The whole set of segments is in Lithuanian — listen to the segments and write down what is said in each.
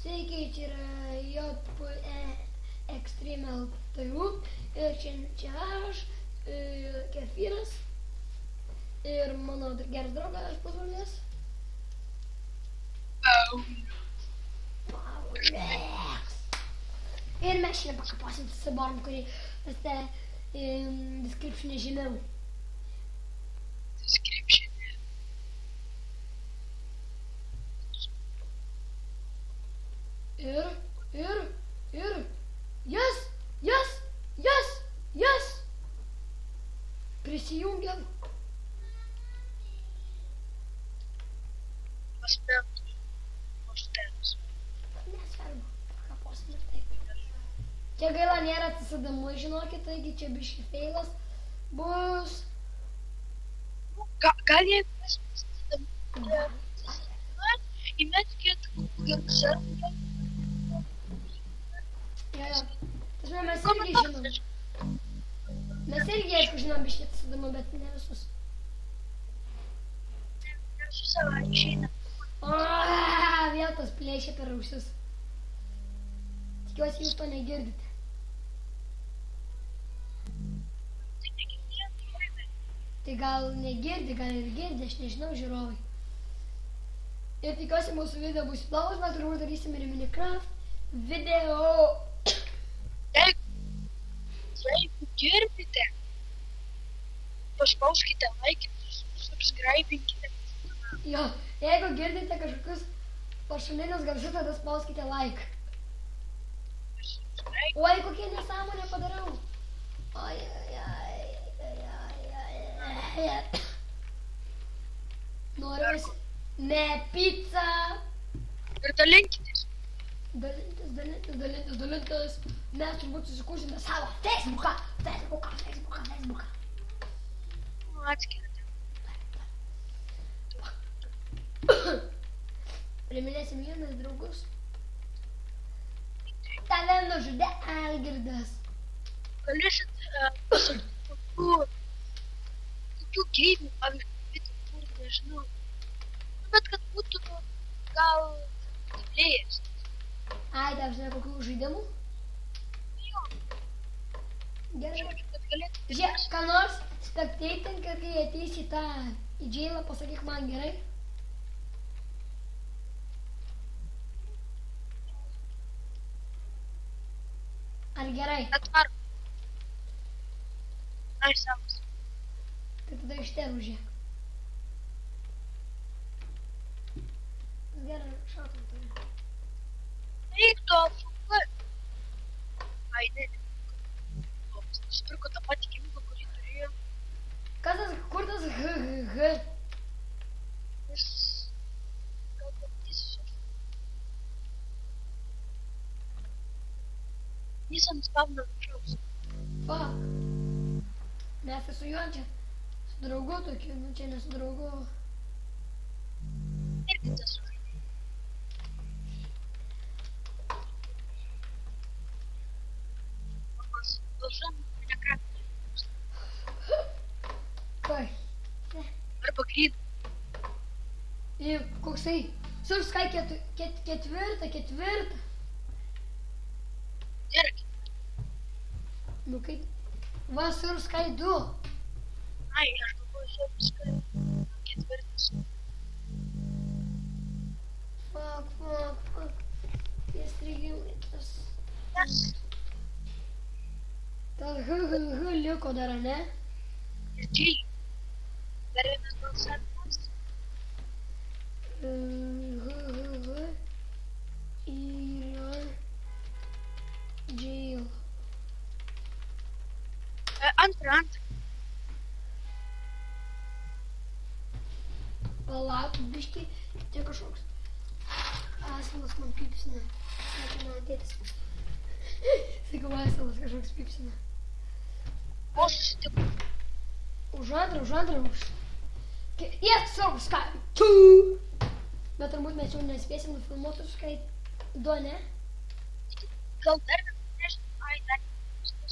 Sveiki, čia yra JPE Extreme LTU ir čia aš, Kefyras ir mano geras draugas pasaulis. Ir mes šiandien pakaposim su Saborom, kurį rasite description'e žemiau. Ir, yes! Prisijungiam. Nesvarbu, pakaposim ir taip. Čia gaila nėra atsisėdamų, žinokit, taigi čia biški feilas bus. Gal jeigu mes atsisėdamų, įmetkit kokiam serverį. Jo. Tačiau mes irgi žinom. Mes irgi, aišku, žinom biški atsisėdamų, bet ne visus. Ne su savo išeina. Vėl tas plėšia per ausis. Tikiuosi, jūs to negirdite. Tai negirdėjom. Tai gal negirdi, gal ir girdi, aš nežinau, žiūrovai. Ir tikiuosi, mūsų video bus įdomus, mes turbūt darysime ir Minecraft video. Jeigu girdite, paspauskite like ir subscribinkite. Jo, jeigu girdite kažkokius pašalinius garsus, tada spauskite like. Oi, kokie nesąmonė padarau. Oi. Noriu visi. Ne, pizza. Ir dalinkitės. Dalintis. Mes turbūt susikursime savo Facebooką. Atskirti. Priminėsim vienas draugus. Tave nužudė Algirdas. Galėsit pasakyti kokių geimų, pavyzdžiui, kur nežinau. Bet kad būtų gal gameplėjas. Ai, tau žinai kokių žaidimų? Jo. Gerai. Žodžiu, kad galėtų. Žiūrėk, ką nors spectating, kad kai ateisi į jailą, pasakyk man, gerai? Ar gerai? Atvarom. Ai, savas. Tai tada iš ten užėk. Gerai, šaukam turi. Eik tu AFK. Ai, ne. Nusipirko tą patį gimką, kurį turėjo. Kas tas, kur tas HHH? Jis gal patysiu. Jis ant spavno viršaus. Fuck. Mes su juo čia, su draugu tokiu, nu čia ne su draugu. Irgi tas sužaidė. Balsam Minecraft. Kai? Arba green. Ir koksai? Surskai ketvirtą. Gerai. Nu kaip? Va, Surskai 2. Ai, aš galvoju, Surskai ketvirtas. Fuck. Tie strigimai tas. Yes. Tas HHH liko dar, ne? Ir G. Dar vienas balsavimas. HHH yra jail. Antrą. Palauk, biški, čia kažkoks asalas man pipsina. Sakė man tėtis. Sakau, asalas kažkoks pipsina. O susitiko. Už antrą. Yes, Surskai 2. Bet turbūt mes jau nespėsim nufilmuoti Surskai 2, ne? Gal dar nežinau. Ai, dar nežinau.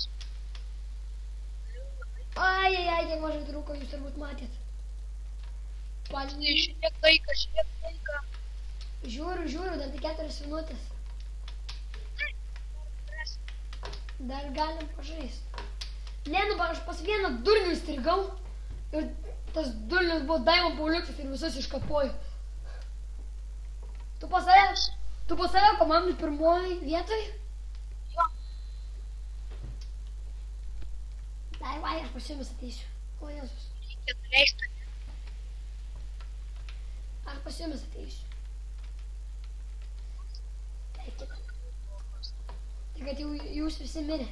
Ai, kiek mažai trūko, jūs turbūt matėt. Žiūrėk laiką. Žiūriu, dar tik 4 minutės. Dar galim pažaisti. Ne, nu, aš pas vieną durnį įstrigau ir tas durnis buvo Daimon Pauliukas ir visus iškapojo. Tu pas save komandai pirmoji vietoj? Jo. Dai, vai, aš pas jumis ateisiu. O, Jėzus. Reikia nuleisti. Aš pas jumis ateisiu. Tai kad jau jūs visi mirė.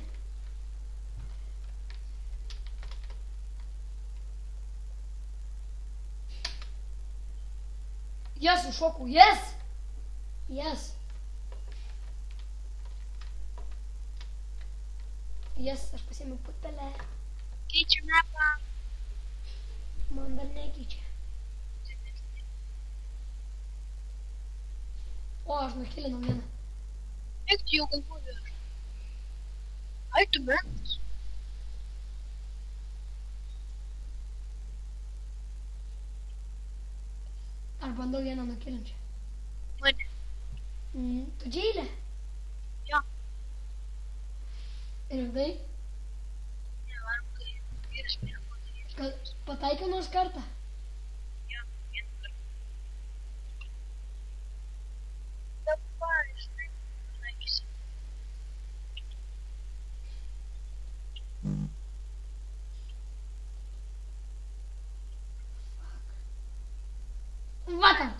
Yes, užšokau, yes! Yes. Yes, aš pasiėmiau putpelę. Keičiu mapą. Man dar nekeičia. O, aš nukilinau vieną. Eik tu jau galvoju. Ai, tu mentas. Aš bandau vieną nukilinčią. Mane. Tu džeilė? Jo. Ir tai? Nevarom, kai vyras mėgą moterį. Kad pataikiau nors kartą? Jo, vieną kartą. Dabar, žinai, pasakysi. Va ten!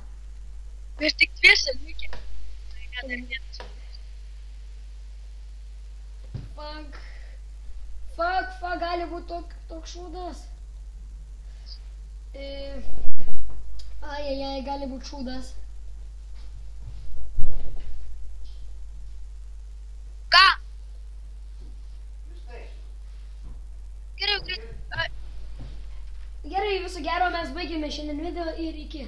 Mes tik dviese likę. Tai ką dar vienas. Fuck, gali būti toks šūdas. Ai, gali būti šūdas. Ką? Gerai, greit. Gerai, viso gero, mes baigėme šiandien video ir iki.